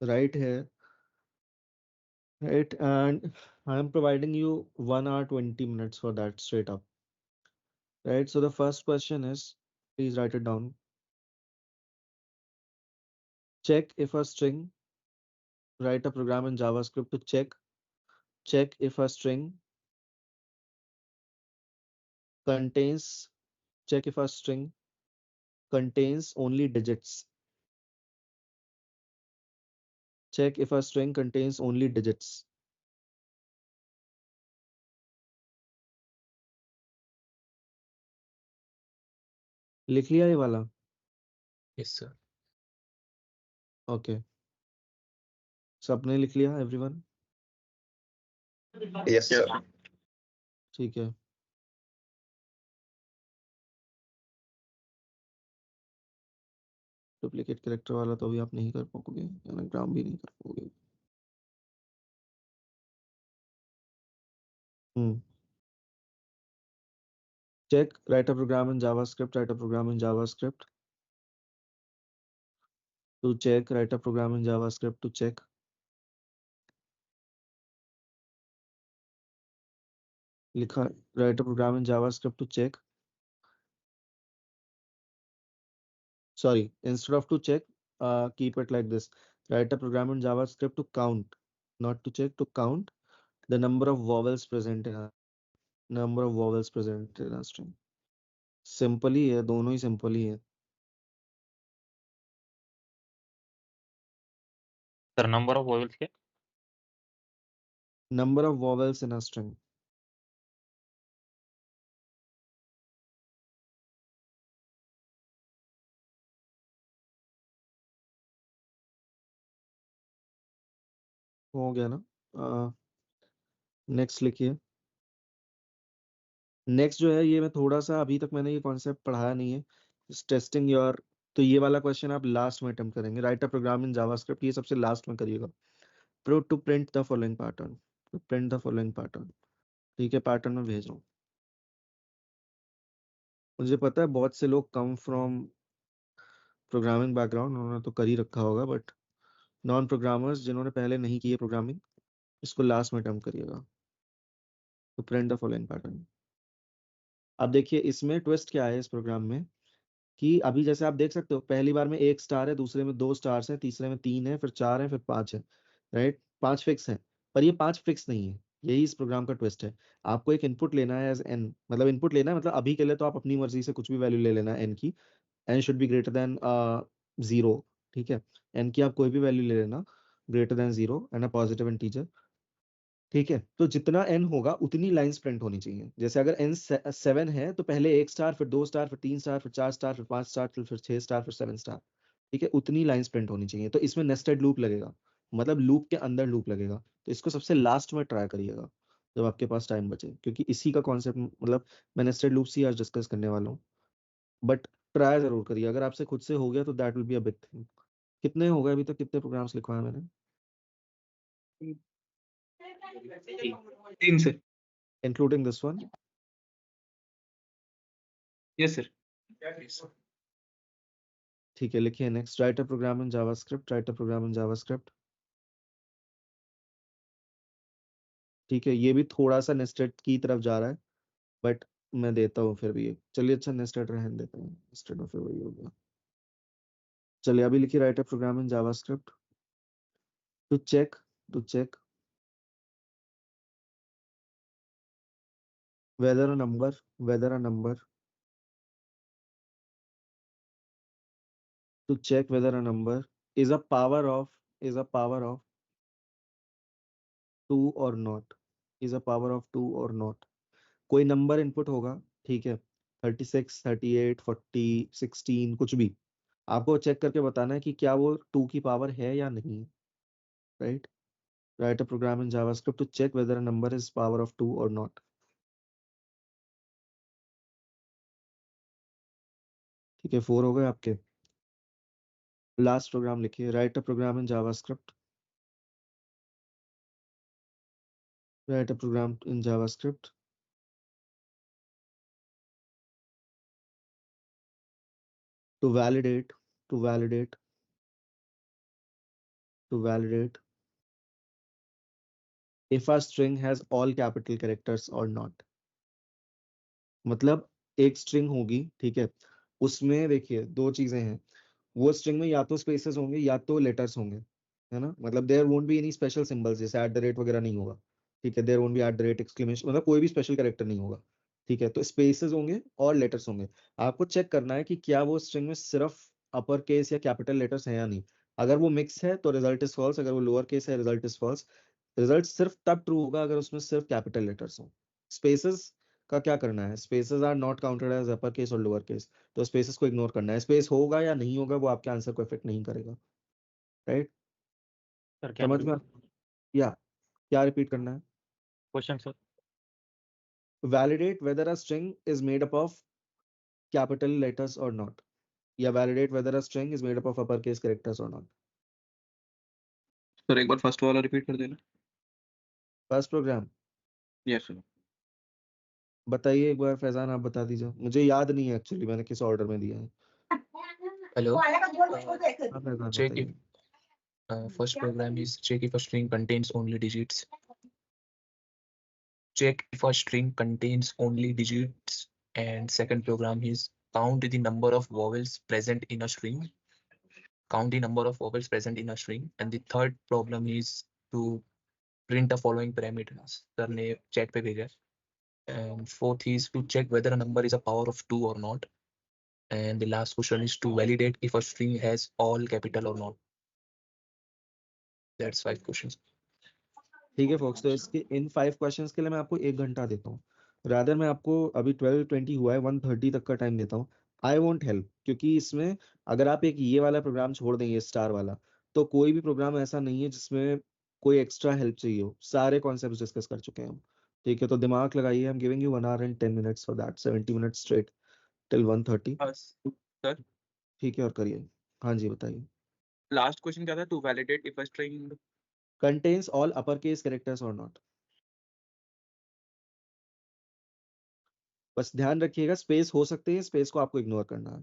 right here, right? And I am providing you 1 hour 20 minutes for that straight up, right? So the first question is, please write it down. Check if a string, write a program in JavaScript to check if a string contains, check if a string contains only digits. Check if a string contains only digits. लिख लिया ये वाला? Yes, sir. Okay, सबने लिख लिया, everyone? Yes, sir. ठीक है। Duplicate character वाला तो अभी आप नहीं कर पाओगे, एनाग्राम भी नहीं कर पाओगे। Check, write a program in JavaScript, write a program in JavaScript. To check, write a program in JavaScript to check. लिखा, write a program in JavaScript to check. Sorry, instead of to check, keep it like this. Write a program in JavaScript to count, not to check, to count the number of vowels present in a string. Simple ही है, दोनों ही simple ही है। Sir, number of vowels क्या? Number of vowels in a string. हो गया ना? Next लिखिए। नेक्स्ट जो है, ये मैं थोड़ा सा, अभी तक मैंने ये कॉन्सेप्ट पढ़ाया नहीं है, टेस्टिंग योर। तो ये वाला क्वेश्चन आप लास्ट में अटेम्प्ट करेंगे। Write a program in JavaScript, ये सबसे लास्ट में करिएगा। Pro to print the following pattern, to print the following pattern. ठीक है, पैटर्न में भेज रहा हूँ। मुझे पता है बहुत से लोग कम फ्रॉम प्रोग्रामिंग बैकग्राउंड, उन्होंने तो कर ही रखा होगा, बट नॉन प्रोग्रामर्स जिन्होंने पहले नहीं की है प्रोग्रामिंग, इसको लास्ट में अटेम्प्ट करिएगा। To print the following pattern. अब देखिए इसमें ट्विस्ट क्या है इस प्रोग्राम में, कि अभी जैसे आप देख सकते हो, पहली बार में 1 स्टार है, दूसरे में 2 स्टार्स है, तीसरे में 3 है, फिर 4 है, फिर 5 है, राइट? 5 फिक्स है, पर ये 5 फिक्स नहीं है। यही इस प्रोग्राम का ट्विस्ट है। आपको एक इनपुट लेना है एज एन, मतलब इनपुट लेना है, मतलब अभी के लिए तो आप अपनी मर्जी से कुछ भी वैल्यू ले लेना एन की। N should be greater than 0। ठीक है, एन की आप कोई भी वैल्यू ले लेना greater than 0 and a positive integer. ठीक है, तो जितना एन होगा उतनी लाइंस प्रिंट होनी चाहिए। जैसे अगर एन 7 है तो पहले 1 स्टार, फिर 2 स्टार, फिर 3 स्टार, फिर 4 स्टार, फिर 5 स्टार, फिर 6 स्टार, फिर 7 स्टार। ठीक है, उतनी लाइंस प्रिंट होनी चाहिए। तो इसमें नेस्टेड लूप लगेगा, मतलब लूप के अंदर लूप लगेगा। तो इसको सबसे लास्ट में ट्राई करिएगा जब आपके पास टाइम बचे, क्योंकि इसी का कॉन्सेप्ट, मतलब मैं नेस्टेड लूप ही आज डिस्कस करने वाला हूँ। बट ट्राई जरूर करिए। अगर आपसे खुद से हो गया तो that will be a big thing. कितने हो गए अभी तक, कितने प्रोग्राम्स लिखवाए मैंने? 3 से। Including this one? Yes sir. ठीक है, लिखिए next. Write a program in JavaScript, write a program in JavaScript. ठीक है, ये भी थोड़ा सा नेस्टेड की तरफ जा रहा है, बट मैं देता हूँ फिर भी। चलिए, अच्छा नेस्टेड रहने देते हैं, नेस्टेड में फिर वही हो गया। चलिए अभी लिखिए, write a program in JavaScript to check, to check whether a number, whether a number, to check whether a number is a power of, is a power of 2 or not, is a power of 2 or not। कोई number input होगा, ठीक है, 36, 38, 40, 16, कुछ भी। आपको check करके बताना है कि क्या वो 2 की पावर है या नहीं। Right, write a program in JavaScript to check whether a number is power of 2 और नॉट। ठीक है, 4 हो गए आपके। लास्ट प्रोग्राम लिखिए, write a program in JavaScript, write a program in JavaScript to validate, to validate to validate if a string has all capital characters or not. मतलब एक string होगी, ठीक है, उसमें देखिए दो चीजें हैं, वो स्ट्रिंग में या तो स्पेसेस होंगे या तो लेटर्स होंगे, है ना, मतलब there won't be any special symbols, जैसे एट द रेट वगैरह नहीं होगा, ठीक है, there won't be at the rate exclamation, मतलब कोई भी स्पेशल कैरेक्टर नहीं होगा, ठीक है, तो स्पेसेस होंगे और लेटर्स होंगे। आपको चेक करना है कि क्या वो स्ट्रिंग में सिर्फ अपर केस या कैपिटल लेटर्स हैं या नहीं। अगर वो मिक्स है तो रिजल्ट इज फॉल्स, अगर वो लोअर केस है रिजल्ट इज फॉल्स। रिजल्ट सिर्फ तब ट्रू होगा अगर उसमें सिर्फ कैपिटल लेटर्स हो। स्पेसेस का क्या करना है, spaces are not counted as upper case और लोअर केस, तो स्पेसेस को इग्नोर करना है, स्पेस होगा या नहीं होगा वो आपके आंसर को इफेक्ट नहीं करेगा, राइट। सर क्या समझ में या क्या रिपीट करना है? Question sir? Validate whether a string is made up of capital letters और नॉट, या validate whether a string is made up of upper case characters और नॉट। सर एक बार फर्स्ट वाला रिपीट कर देना। First program yes sir. बताइए एक बार, फैजान आप बता दीजिए, मुझे याद नहीं है एक्चुअली मैंने किस ऑर्डर में दिया है। Hello. हाँ फैजान Check if बताइए। first program is check if a string contains only digits. Check if a string contains only digits. And second program is count the number of vowels present in a string. Count the number of vowels present in a string. And the third problem is to print the following parameters. Sir ने chat पे भेजा है. And fourth is to check whether a number is a power of 2 or not. And the last question is to validate if a string has all capital or not. That's 5 questions. ठीक है folks, तो इसके इन 5 questions के लिए मैं आपको 1 घंटा देता हूँ, रादर मैं आपको अभी 12:20 हुआ है, 1:30 तक का टाइम देता हूँ। आई वोंट हेल्प, क्योंकि इसमें अगर आप एक ये वाला प्रोग्राम छोड़ देंगे स्टार वाला, तो कोई भी प्रोग्राम ऐसा नहीं है जिसमें कोई एक्स्ट्रा हेल्प चाहिए हो, सारे कॉन्सेप्ट डिस्कस कर चुके हैं हम। ठीक है, तो दिमाग लगाइए, I am giving you 1 hour and 10 minutes for that, 70 minute straight till 1:30। Sir ठीक है, और करिए। हाँ जी बताइए। लास्ट क्वेश्चन क्या था? To validate if a string contains all upper case characters और नॉट। बस ध्यान रखिएगा स्पेस हो सकते हैं, स्पेस को आपको इग्नोर करना है।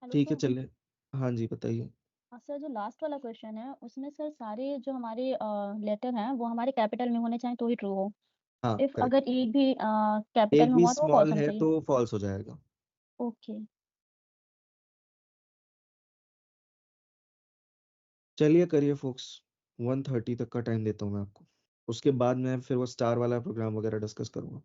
हेलो ठीक है सर। चलिए, हाँ जी बताइए। सर जो लास्ट वाला क्वेश्चन है उसमें सर सारे जो हमारे लेटर हैं वो हमारे कैपिटल में होने चाहिए तो ही ट्रू हो। हाँ इफ करेक्ट, अगर एक भी कैपिटल एक में भी हुआ तो वो स्मॉल फॉल्स होना है चाहिए। तो फॉल्स हो जाएगा। ओके। चलिए करिए फोक्स, 1:30 तक का टाइम देता हूँ मैं आपको, उसके बाद मैं फिर वो स्टार वाला प्रोग्राम वगैरह डिस्कस करूंगा।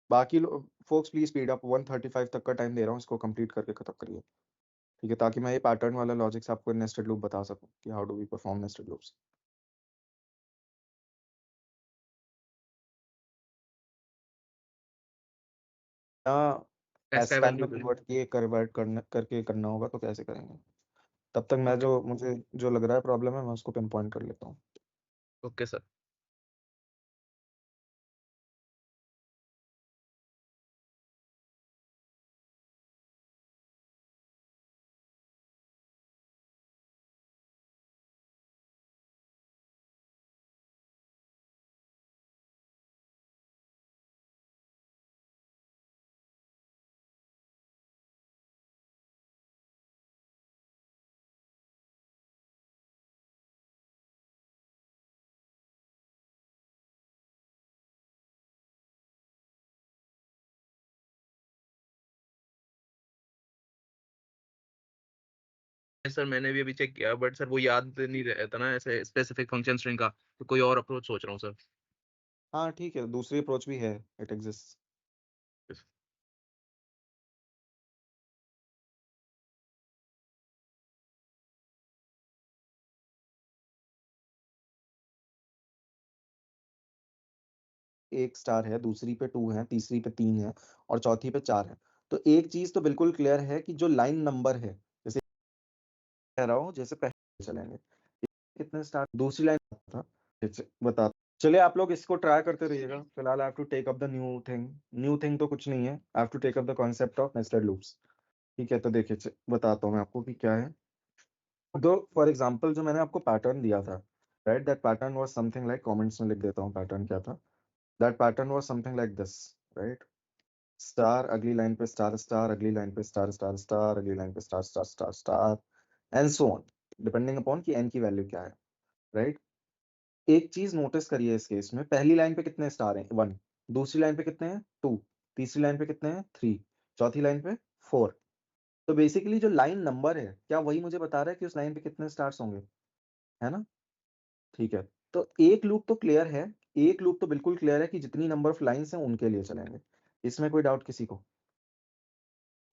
बाकी फोक्स प्लीज स्पीड अप, 135 तक का टाइम दे रहा हूँ, इसको कंप्लीट करके खत्म करिए, ठीक है, ताकि मैं ये पैटर्न वाला लॉजिक से आपको नेस्टेड लूप बता सकूं कि how do we perform nested loops. Escape में कन्वर्ट किए कन्वर्ट करके करना होगा तो कैसे करेंगे? तब तक मैं मुझे जो लग रहा है प्रॉब्लम है मैं उसको पिन पॉइंट कर लेता हूँ। Okay sir. सर मैंने भी अभी चेक किया बट सर वो याद नहीं रहता ना ऐसे स्पेसिफिक फंक्शन स्ट्रिंग का, तो कोई और अप्रोच सोच रहा हूँ सर। हाँ ठीक है, दूसरी अप्रोच भी है, इट एग्जिस्ट। एक स्टार है, दूसरी पे 2 है, तीसरी पे 3 है और चौथी पे 4 है। तो एक चीज तो बिल्कुल क्लियर है कि जो लाइन नंबर है, जैसे कह रहा हूँ, जैसे पहले चलेंगे कितने स्टार, दूसरी लाइन था, बता। चलिए आप लोग इसको ट्राई करते रहिएगा, फिलहाल I have to take up the new thing तो कुछ नहीं है, I have to take up the concept of nested loops. ठीक है, तो देखिए बताता हूँ मैं आपको कि क्या है। तो फॉर एग्जांपल जो मैंने आपको पैटर्न दिया था, right, that pattern was something like, comments में लिख देता हूँ पैटर्न क्या था। That pattern was something like this, right. Star, अगली लाइन पे स्टार स्टार, अगली लाइन पे स्टार स्टार स्टार, अगली लाइन पे star star star star and so on, depending upon कि एन की वैल्यू क्या है, राइट। एक चीज नोटिस करिए इस केस में, पहली लाइन पे कितने स्टार हैं, 1, दूसरी लाइन पे कितने हैं, 2, तीसरी लाइन पे कितने हैं, 3, चौथी लाइन पे 4। तो बेसिकली जो लाइन नंबर है, क्या वही मुझे बता रहा है कि उस लाइन पे कितने स्टार्स होंगे, है ना। ठीक है, तो एक लूप तो क्लियर है, एक लूप तो बिल्कुल क्लियर है कि जितनी नंबर ऑफ लाइंस हैं उनके लिए चलेंगे, इसमें कोई डाउट किसी को,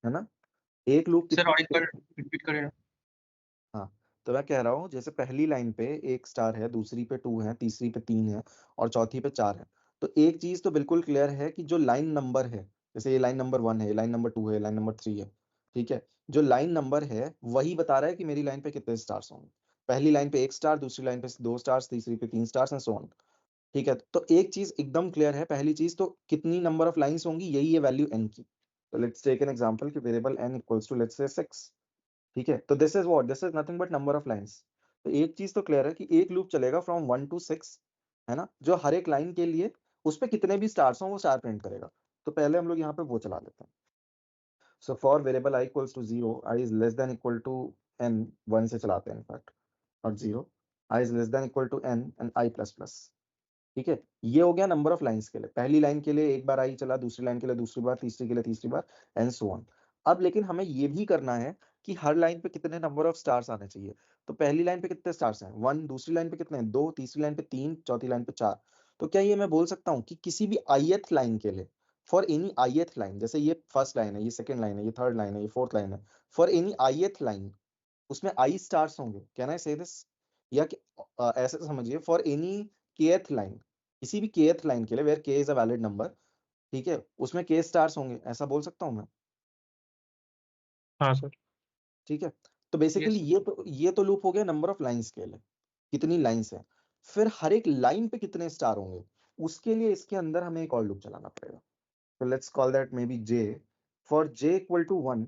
है ना। एक लूप सर और एक कितनी, बार रिपीट करें ना। हाँ, तो मैं कह रहा हूँ जैसे पहली लाइन पे एक स्टार है, दूसरी पे 2 है, तीसरी पे 3 है और चौथी पे 4 है। तो एक चीज तो बिल्कुल क्लियर है कि जो लाइन नंबर है, जैसे ये लाइन नंबर 1 है, ये लाइन नंबर 2 है, लाइन नंबर 3 है, ठीक है, जो लाइन नंबर है वही बता रहा है कि मेरी लाइन पे कितने स्टार्स होंगे। पहली लाइन पे 1 स्टार, दूसरी लाइन पे 2 स्टार्स, तीसरी पे 3 स्टार्स एंड सो ऑन। ठीक है, तो एक चीज एकदम क्लियर है, पहली चीज तो कितनी नंबर ऑफ लाइंस होंगी, यही है वैल्यू n की। तो लेट्स टेक एन एग्जांपल कि variable n equals to let's say 6। ठीक है, तो this is what, this is nothing but number of lines. तो एक चीज तो क्लियर है कि एक लूप चलेगा फ्रॉम 1 to 6, है ना, जो हर एक लाइन के लिए उस पे कितने भी स्टार्स हों वो स्टार प्रिंट करेगा। तो पहले हम लोग यहाँ पे वो चला लेते हैं। So for variable i equals to 0, i is less than equal to n, 1 से चलाते हैं इनफैक्ट, और 0, i is less than equal to n and i plus plus. ठीक है, ये हो गया नंबर ऑफ लाइंस के लिए, पहली लाइन के लिए एक बार आई चला, दूसरी लाइन के लिए दूसरी बार, तीसरी के लिए तीसरी बार एंड सो ऑन। अब लेकिन हमें ये भी करना है कि हर लाइन पे कितने नंबर ऑफ स्टार्स आने चाहिए। तो पहली लाइन पे कितने स्टार्स हैं, 1, दूसरी लाइन पे कितने हैं, 2, तीसरी लाइन पे 3, चौथी लाइन पे 4। तो क्या ये मैं बोल सकता हूँ कि किसी भी ith लाइन के लिए, फॉर एनी ith लाइन, जैसे ये फर्स्ट लाइन है, ये सेकंड लाइन है, ये थर्ड लाइन है, ये फोर्थ लाइन है, फॉर एनी ith लाइन उसमें i स्टार्स होंगे, कैन आई से दिस, या ऐसे समझिए, फॉर एनी kth लाइन, किसी भी kth लाइन के लिए where k is a valid number, ठीक है, उसमें k स्टार्स होंगे, ऐसा बोल सकता हूं मैं। हाँ सर। ठीक है, तो बेसिकली ये तो लूप हो गया नंबर ऑफ लाइंस के लिए, कितनी लाइंस है। फिर हर एक लाइन पे कितने स्टार होंगे, उसके लिए इसके अंदर हमें एक और लूप चलाना पड़ेगा। तो let's call that maybe j, for j equal to 1।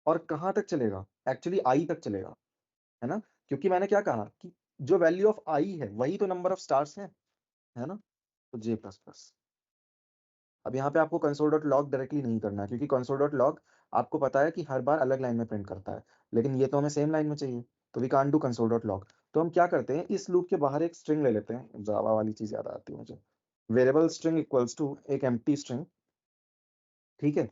और कहां तक चलेगा, एक्चुअली i तक चलेगा, है ना, क्योंकि मैंने क्या कहा कि जो वैल्यू ऑफ i है वही तो नंबर ऑफ स्टार्स है ना। तो j प्लस प्लस। अब यहाँ पे आपको कंसोल डॉट लॉग डायरेक्टली नहीं करना है, क्योंकि कंसोल डॉट लॉग आपको पता है कि हर बार अलग लाइन में प्रिंट करता है, लेकिन ये तो हमें सेम लाइन में चाहिए, तो we can't do console dot log. तो हम क्या करते हैं, इस लूप के बाहर एक स्ट्रिंग ले लेते हैं, जावा वाली चीज याद आती है मुझे, वेरिएबल स्ट्रिंग इक्वल्स टू एक एम्प्टी स्ट्रिंग। ठीक है,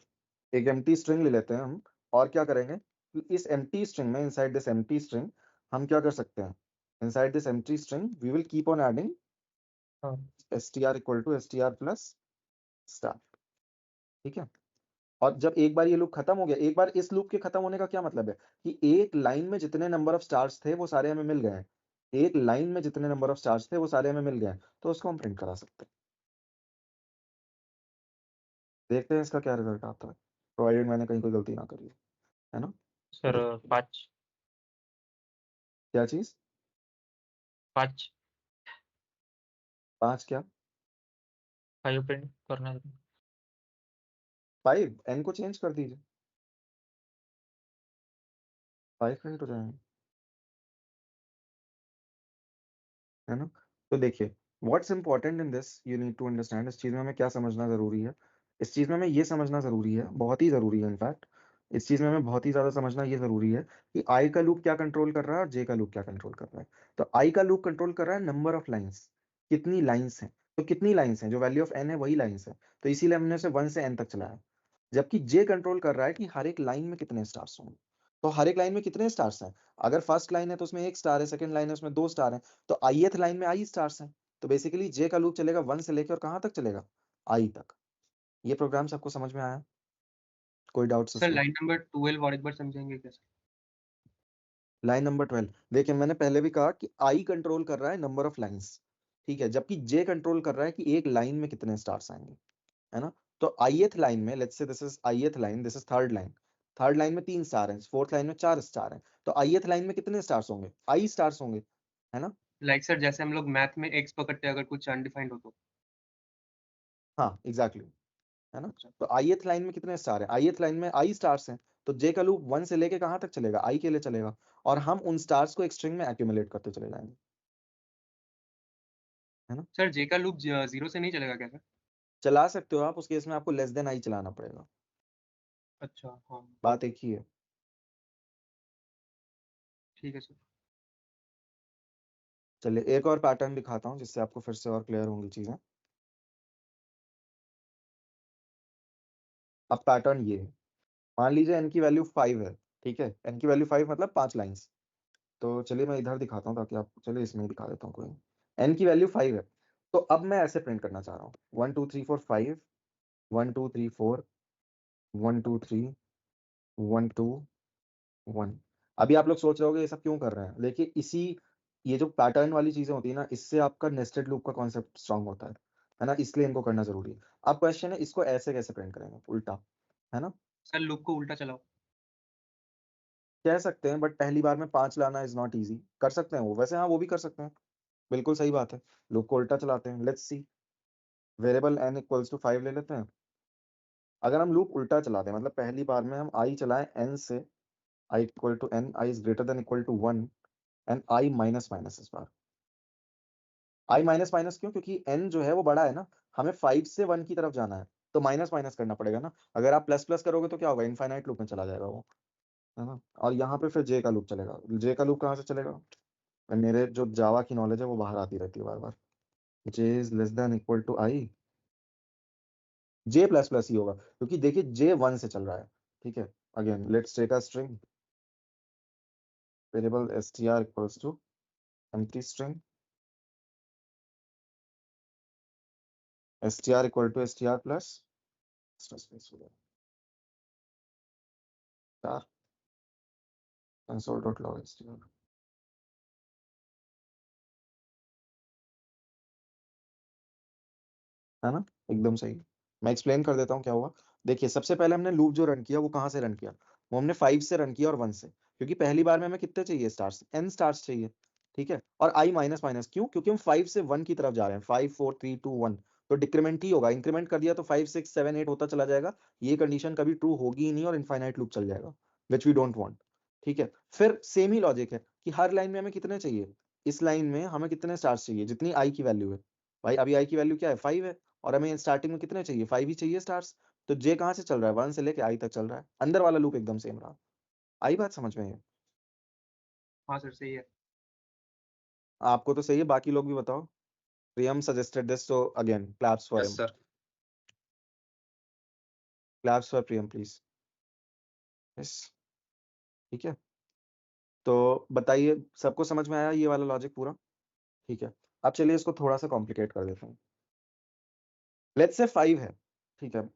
एक एम्प्टी स्ट्रिंग ले लेते हैं हम, और क्या करेंगे कि इस एम्प्टी स्ट्रिंग में, इनसाइड दिस एम्प्टी स्ट्रिंग, हम क्या कर सकते हैं, inside this empty string we will keep on adding हाँ str equal to str plus star. ठीक है, और जब एक बार ये लूप खत्म हो गया, एक बार इस लूप के खत्म होने का क्या मतलब है कि एक लाइन में जितने नंबर ऑफ स्टार्स थे वो सारे हमें मिल गए हैं, एक लाइन में जितने नंबर ऑफ स्टार्स थे वो सारे हमें मिल गए हैं, तो उसको हम प्रिंट करा सकते हैं। देखते हैं इसका क्या रिजल्ट आता है, प्रोवाइडेड मैंने कहीं कोई गलती ना करी है ना। सर 5 क्या चीज, 5 पांच क्या, 5 प्रिंट करना है। 5, n को चेंज कर दीजिए, 5 प्रिंट हो जाएंगे, है ना। तो देखिए, what's important in this you need to understand, इस चीज में हमें क्या समझना जरूरी है, इस चीज में हमें ये समझना जरूरी है, बहुत ही जरूरी है इनफैक्ट, इस चीज में हमें बहुत ही ज्यादा समझना ये जरूरी है कि आई का लूप क्या कंट्रोल कर रहा है और जे का लूप क्या कंट्रोल कर रहा है। तो आई का लूप कंट्रोल कर रहा है नंबर ऑफ लाइंस, कितनी लाइंस हैं, तो कितनी लाइंस हैं, जो वैल्यू ऑफ एन है वही लाइंस है, तो इसीलिए हमने उसे 1 से n तक चलाया। जबकि जे कंट्रोल कर रहा है कि हर एक लाइन में कितने स्टार्स होंगे। तो हर एक लाइन में कितने स्टार्स हैं? अगर फर्स्ट लाइन है तो उसमें 1 स्टार है, सेकंड लाइन है उसमें 2 स्टार हैं, तो ith लाइन में i स्टार्स हैं। तो बेसिकली j का लूप चलेगा 1 से लेकर और कहां तक चलेगा? i तक। ये प्रोग्राम सबको समझ में आया? कोई डाउट्स सर उसमें? लाइन नंबर 12 और एक बार समझेंगे कैसे? लाइन नंबर 12 देखिए, मैंने पहले भी कहा कि i कंट्रोल कर रहा है नंबर ऑफ लाइंस, ठीक है, जबकि j कंट्रोल कर रहा है कि एक लाइन में कितने स्टार्स आएंगे, है ना? तो ith लाइन में, let's say this is ith line, this is third line में 3 स्टार हैं, फोर्थ लाइन में 4 स्टार हैं, तो ith लाइन में कितने स्टार्स होंगे? i स्टार्स होंगे, है ना? लाइक सर जैसे हम लोग मैथ में एक्स पकड़ते हैं अगर कुछ अनडिफाइंड हो तो। हाँ एग्जैक्टली, है ना? तो ith लाइन में कितने स्टार है? ith लाइन में i स्टार्स हैं, तो j का लूप 1 से लेके कहां तक चलेगा? i के लिए चलेगा, और हम उन स्टार्स को एक स्ट्रिंग में एक्यूमुलेट करते चले जाएंगे, है ना? सर जे का लूप 0 से नहीं चलेगा क्या सर? चला सकते हो आप, उस केस में आपको लेस देन i चलाना पड़ेगा, अच्छा हाँ बात एक ही है। ठीक है सर। चलिए एक और पैटर्न दिखाता हूँ जिससे आपको फिर से और क्लियर होंगी चीजें। अब पैटर्न ये है, मान लीजिए n की वैल्यू 5 है, ठीक है, n की वैल्यू 5 मतलब 5 लाइंस। तो चलिए मैं इधर दिखाता हूँ ताकि आप, चलिए इसमें ही दिखा देता हूँ, कोई n की वैल्यू 5 है, तो अब मैं ऐसे प्रिंट करना चाह रहा हूँ 1 2 3 4 5 1 2 3 4 1 2 3 1 2 1। अभी आप लोग सोच रहे होगे ये सब क्यों कर रहे हैं, देखिए इसी, ये जो पैटर्न वाली चीजें होती है ना, इससे आपका नेस्टेड लूप का कॉन्सेप्ट स्ट्रांग होता है ना, इसलिए इनको करना जरूरी है। अब क्वेश्चन है इसको ऐसे कैसे प्रिंट करेंगे, उल्टा, है ना? सर लूप को उल्टा चलाओ। कह सकते हैं, बट पहली बार में 5 लाना इज नॉट इजी। कर सकते हैं वो, वैसे हाँ वो भी कर सकते हैं, बिल्कुल सही बात है। लूप को उल्टा चलाते हैं, let's see, variable n equals to 5 ले लेते हैं। अगर हम लूप उल्टा चलाते हैं, मतलब पहली बार में हम i चलाएं n से, i equal to n, i is greater than equal to 1 and i minus minus, इस बार i माइनस माइनस क्यों? क्योंकि n जो है वो बड़ा है ना, हमें 5 से 1 की तरफ जाना है, तो माइनस माइनस करना पड़ेगा ना। अगर आप प्लस प्लस करोगे तो क्या होगा, इनफाइनाइट लूप में चला जाएगा वो, है ना? और यहाँ पे फिर j का लूप चलेगा, j का लूप कहाँ से चलेगा? मेरे जो जावा की नॉलेज है वो बाहर आती रहती है बार बार। j is less than equal to i, j plus plus ही होगा, क्योंकि देखिए j 1 से चल रहा है, ठीक है। Again let's take a string, variable str equals to empty string, str equal to str plus space हो गया स्टार console.log str, है ना? एकदम सही। मैं एक्सप्लेन कर देता हूँ क्या हुआ। देखिए सबसे पहले हमने लूप जो रन किया वो कहाँ से रन किया, वो हमने 5 से रन किया और 1 से, क्योंकि पहली बार में हमें कितने चाहिए स्टार्स, n स्टार्स चाहिए, ठीक है। और i माइनस माइनस क्यों? क्योंकि हम 5 से 1 की तरफ जा रहे हैं, 5 4 3 2 1, तो डिक्रीमेंट ही होगा, इंक्रीमेंट कर दिया तो 5 6 7 8 होता चला जाएगा, ये कंडीशन कभी ट्रू होगी ही नहीं और इनफाइनाइट लूप चल जाएगा, विच वी डोंट वांट, ठीक है। फिर सेम ही लॉजिक है कि हर लाइन में हमें कितने चाहिए, इस लाइन में हमें कितने स्टार्स चाहिए, जितनी i की वैल्यू है, भाई अभी i की वैल्यू क्या है, 5 है, और हमें स्टार्टिंग में कितने चाहिए, 5 ही चाहिए स्टार्स। तो जे कहाँ से चल रहा है, 1 से लेके आई तक चल रहा है, अंदर वाला लूप एकदम सेम रहा। आई बात समझ में है? हाँ सर सही है। आपको तो सही है, बाकी लोग भी बताओ। Priyam suggested this, so again claps for him, sir claps for Priyam please. Yes, ठीक है। तो बताइए सबको समझ में आया ये वाला लॉजिक पूरा? ठीक है। अब चलिए इसको थोड़ा सा कॉम्प्लिकेट कर देते हैं। लेट्स से 5 है, ठीक है,